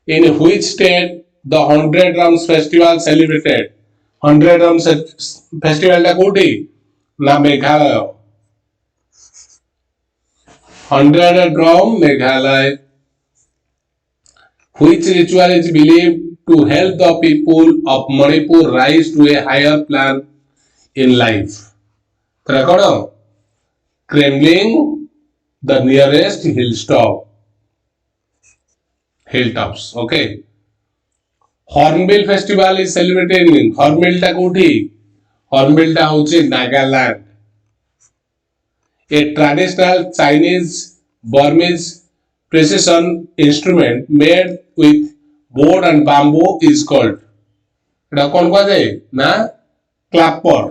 A: In which state the 100 drums festival celebrated? 100 drums festival टा कोठी? ना Meghalaya. 100 drum Meghalaya. Which ritual is believed to help the people of Manipur rise to a higher plan in life? Climbing the nearest hilltops. Okay. Hornbill festival is celebrated in Hornbill ta kouthi? Hornbill ta hoche Nagaland. A traditional Chinese Burmese precision instrument made with board and bamboo is called. এটা কোন কাজে না clapper.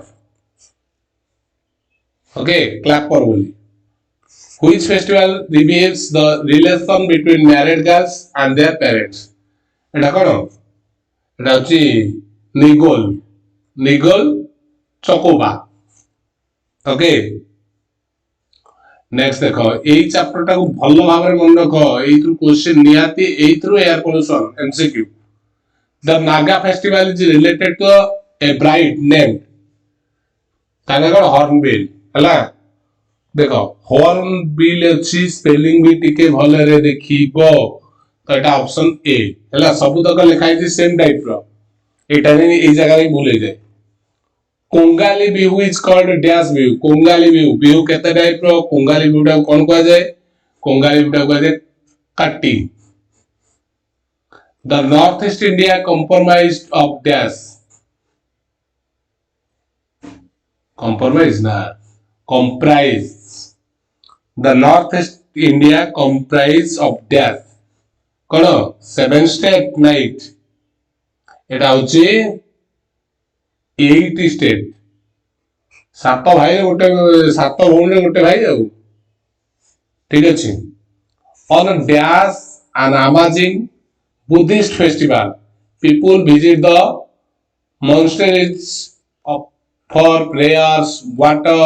A: Okay, clapper বলি. Which festival reveals the relation between married girls and their parents? এটা কোন? এটা হচ্ছে निगोल निगोल चकोबा okay next देखो एई चैप्टर टाको भलो भाबरे मन रखो एइथु क्वेश्चन नियाती एइथु air pollution MCQ the Naga festival is related to a bride named ताका हॉर्नबिल हला देखो हॉर्नबिल अछि स्पेलिंग भी टिके भले रे देखिबो तो एटा ऑप्शन ए हला सब तक लिखाई छै सेम टाइप रो एटा नै ए जगह रे भूल जाय Kongali Bihu is called dash Bihu Kongali Bihu केते टाइप रो कोंगाली बिहूटा कोन कहै जाय कोंगाली बिहूटा कहै जाय काटी the north east India compromised of dash compromise ना comprise the northeast India comprise of death cone 7 state night एटा होची 8 स्टेट सात भाई गोटे सात भौणी गोटे भाई आ ठीक अछि on a dash an amazing Buddhist festival people visit the monasteries of for prayers water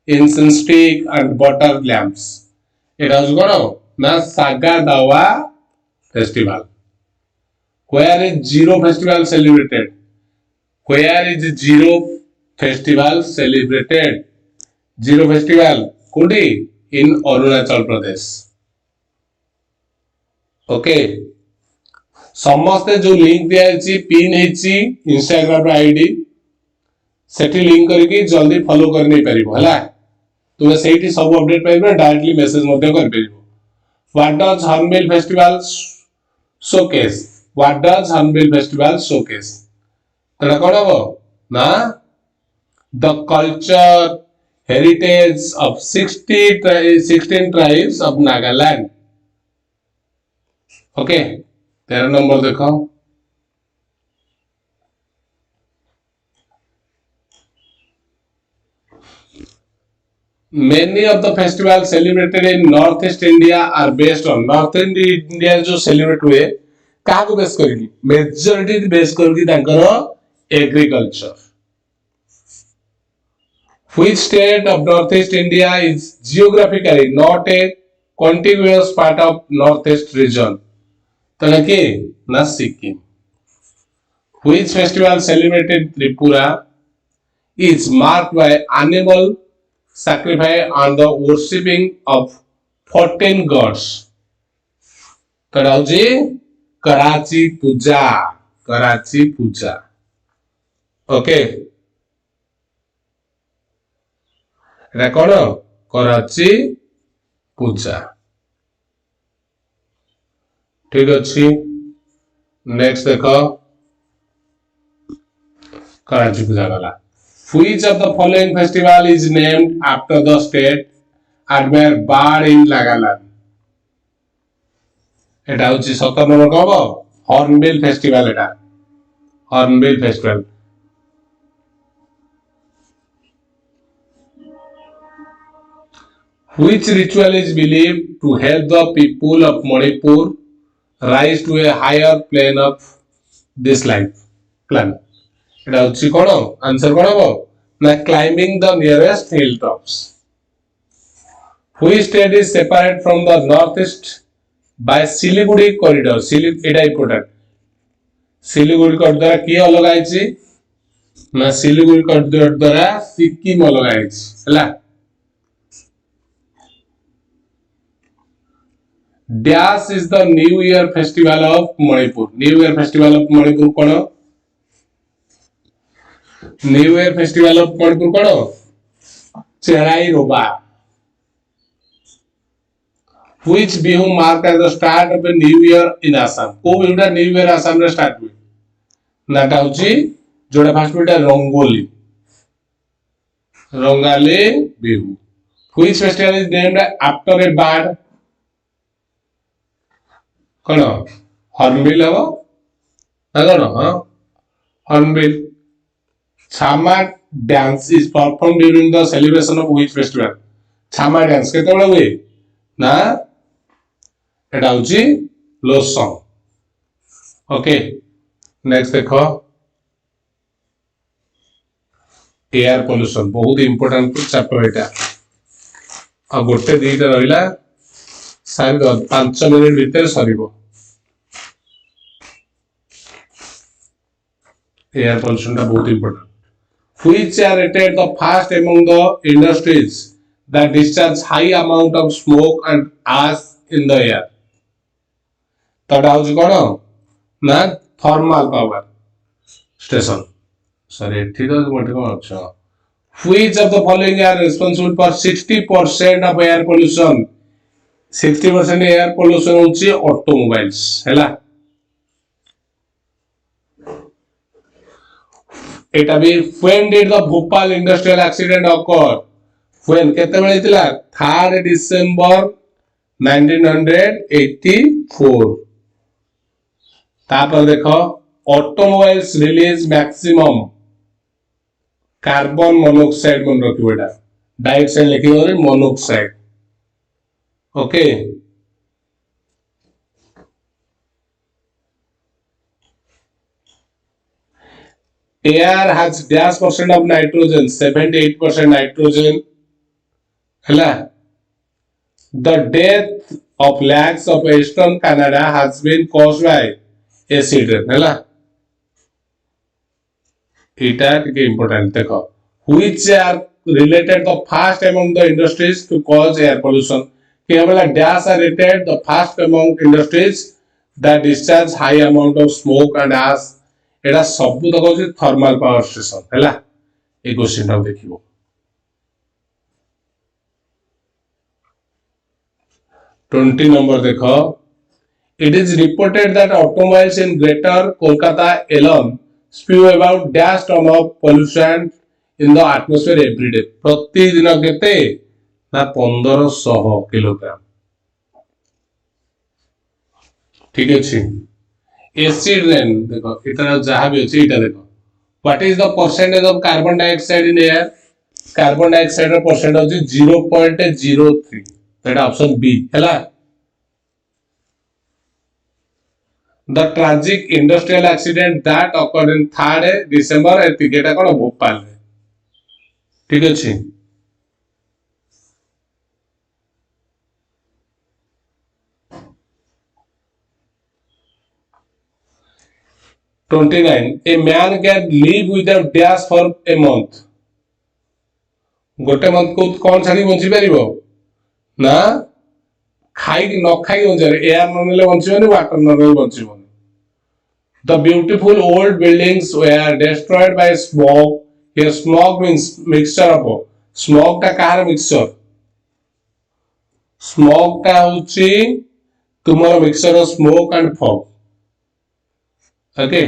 A: incense stick and butter lamps it has gone na saga dawa festival where is zero festival celebrated where is zero festival celebrated zero festival kodi in Arunachal Pradesh okay समस्ते जो link दिया pin Instagram ID सेठी link करके जल्दी follow कर नहीं परिबो हला तुमे सेठी सब अपडेट पाइबो डायरेक्टली मैसेज मध्ये कर परिबो what does Hornbill festival showcase what does Hornbill festival showcase तडा कोन हो ना the culture heritage of 16 tribes of Nagaland okay 13 number देखो Many of the festivals celebrated in Northeast India are based on Northeast India जो celebrate हुए कहाँ को base करेगी majority बेस करेगी तांकर agriculture which state of Northeast India is geographically not a contiguous part of Northeast region तने के ना Sikkim which festival celebrated Tripura is marked by animal sacrifice and the worshipping of 14 gods कराउजी Kharchi Puja okay record Kharchi Puja ठीक अच्छी next देखो कराची पूजा वाला Which of the following festival is named after the state admired bird in Nagaland? एटा होची 17 number कहबो hornbill festival Etah hornbill festival Which ritual is believed to help the people of Manipur rise to a higher plane of this life plan? एटा होची कोन answer कोन हो ना climbing the nearest hilltops which state is separate from the northeast by Siliguri corridor Etah important Siliguri corridor द्वारा की अलग आइची ना Siliguri corridor द्वारा सिक्किम अलग आइची हला Dash is the New Year festival of Manipur New Year festival of Manipur cone New Year festival of Manipur kono Cherai Roba which bihu mark as the start of a new year in Assam ko bihuta new year Assam re start hui nata hochi joda first bihuta Rongali bihu which festival is named after a bird kono Hornbill habo na kono Hornbill Chama dance is performed during the celebration of which festival? Chama dance केतबेला हुए ना एटा होची लोसंग okay next देखो air pollution बहुत important chapter एटा आ गोटे दीटा रहिला side 5 minute भीतर सरीबो air pollution टा बहुत important which are rated the first among the industries that discharge high amount of smoke and ash in the air तडा होची कोन ना थर्मल पावर स्टेशन सॉरी एठी तो मोटे कोन अच्छा which of the following are responsible for 60% of air pollution 60% air pollution होची automobiles हैला एटा भी when did the Bhopal industrial accident occur when केते बेले थिला 3rd December 1984 तापर देखो automobiles release maximum carbon monoxide मन रखिबो एटा डाइऑक्साइड लिखिबो रे monoxide okay air has dash percent of nitrogen 78% nitrogen hela the death of lakhs of western Canada has been caused by acid rain hela eta ଟିକେ important देखो which are related the first among the industries to cause air pollution कि हमला dash are rated the first among industries that discharge high amount of smoke and ash एटा सब तक होची thermal power station हैला ए question टा देखिबो 20 number देखो it is reported that automobiles in greater Kolkata alone spew about dash ton of pollution in the atmosphere every day प्रति दिन केते ना 1500 किलोग्राम ठीक अछि acid rain देखो इतना जहां भी अछि इटा देखो what is the percentage of carbon dioxide in air carbon dioxide ର percentage अछि 0.03 एटा ऑप्शन बी हैला the tragic industrial accident that occurred in 3rd December एटा कोन भोपाल रे ठीक अछि A man can live without dash for a month. गोटे month को कौन छाड़ी बंची परिबो ना खाई न खाई बंचरे एयर न नेले बंचिबोनी वाटर न नेले बंचिबोनी The beautiful old buildings were destroyed by smoke. Here smoke means mixture of smoke टा कार mixture smoke टा होची तुमर mixture of smoke and fog okay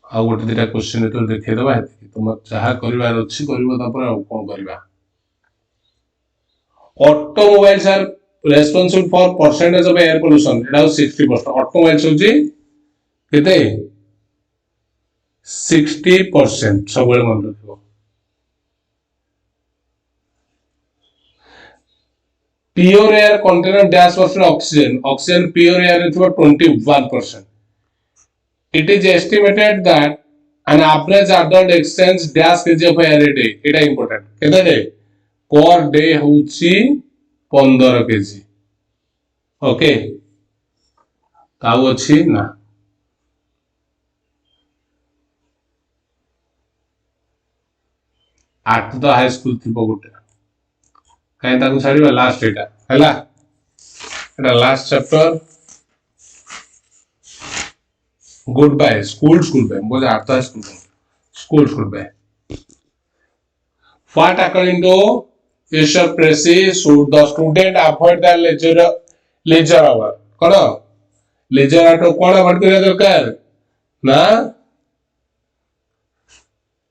A: आ गोटे दिटा क्वेश्चन तो देखै दबा हेति तुम चाहा करबा अछि करबो तापर कोन करबा automobiles are responsible for percentage of air pollution एटा 60% ऑटोमोबाइल्स होची केते 60% सबले मन रखिबो pure air contain dash percent oxygen pure air is 21% it is estimated that an average adult exchange dash kg of air a day it is important केते day per day होची 15 kg okay cow अछि ना आठ तो high school थी गोटे कहीं ताकू छाड़िबा लास्ट एटा हैला एटा last chapter goodbye school bye बोले आता school bye what according to Mr. Pressy should the student avoid the leisure hour cone leisure hour तो कोन अवॉइड करिया दरकार ना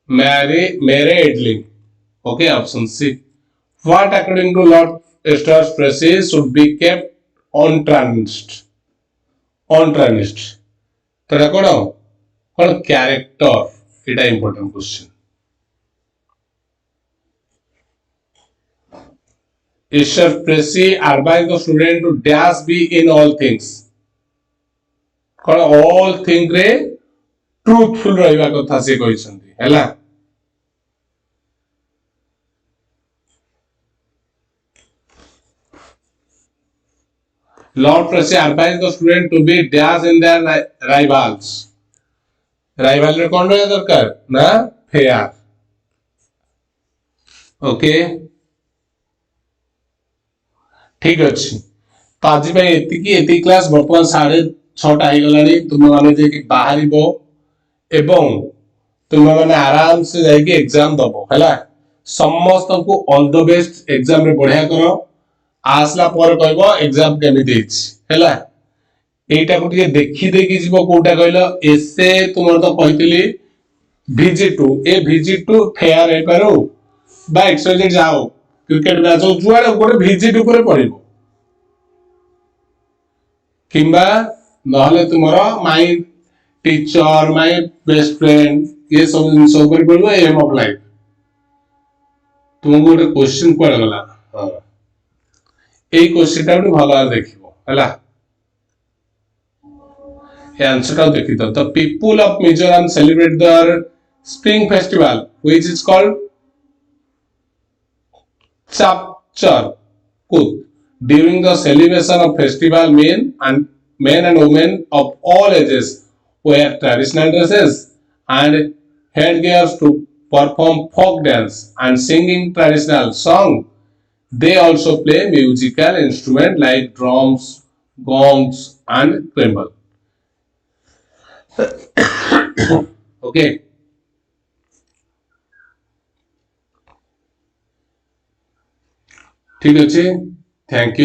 A: मेरे idling okay option C what according to Lord Mr. Pressy should be kept untarnished तडा कोन character इटा important question Mr. Pressy advised the student to dash be in all things cone all thing रे truthful रहइबा कथा से कहिसंती हैला Lord Tracy advised the student to be dash in their rivals. Rival रे कौन रहा दरकार ना फेयर ओके ठीक अच्छी तो आज एति क्लास बर्तमान 6:30 हो गलानी तुम माने जे कि बाहरिबो एवं तुम माने आराम से जाके एग्जाम दबो हैला समस्त को ऑल द बेस्ट एग्जाम रे बढ़िया करो आसला पर कहबो एग्जाम केमिति हिच हैला एटा को टिके देखि देखि जीवो कोटा कहलो एसे तुमर तो कहितली VG2 ए VG2 फेयर हे पारो बा एक्सरसाइज जाओ क्रिकेट मैच हो जुआडे गोटे VG2 पर पड़िबो किंबा नहले तुमरो my teacher my best friend ये सब जिंस ऊपर पड़िबो एम ऑफ लाइफ तुमको गोटे क्वेश्चन पड़ गला हां ए क्वेश्चन टा भलो देखिबो हला आंसर टा देखि तो the people of Mizoram celebrate their spring festival which is called Chapchar Kut. During the celebration of festival men and women of all ages wear traditional dresses and headgears to perform folk dance and singing traditional song. They also play musical instruments like drums, gongs and cymbal. Okay. ठीक अच्छे thank you